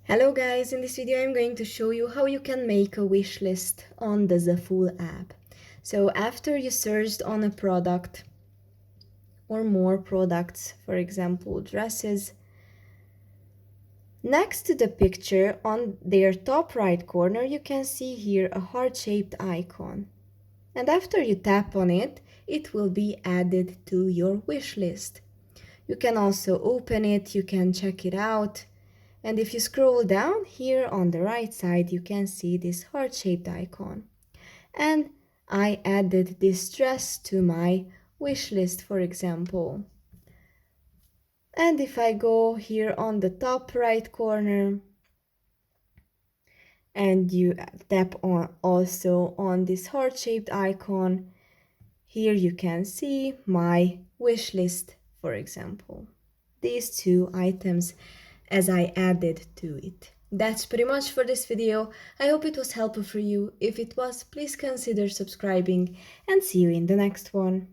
Hello guys, in this video I'm going to show you how you can make a wish list on the ZAFUL app. So after you searched on a product or more products, for example dresses, next to the picture on their top right corner you can see here a heart-shaped icon. And after you tap on it, it will be added to your wish list. You can also open it, you can check it out. And if you scroll down here on the right side, you can see this heart-shaped icon. And I added this dress to my wish list, for example. And if I go here on the top right corner, and you tap on also on this heart-shaped icon, here you can see my wish list, for example. These two items as I added to it. That's pretty much for this video. I hope it was helpful for you. If it was, please consider subscribing and see you in the next one.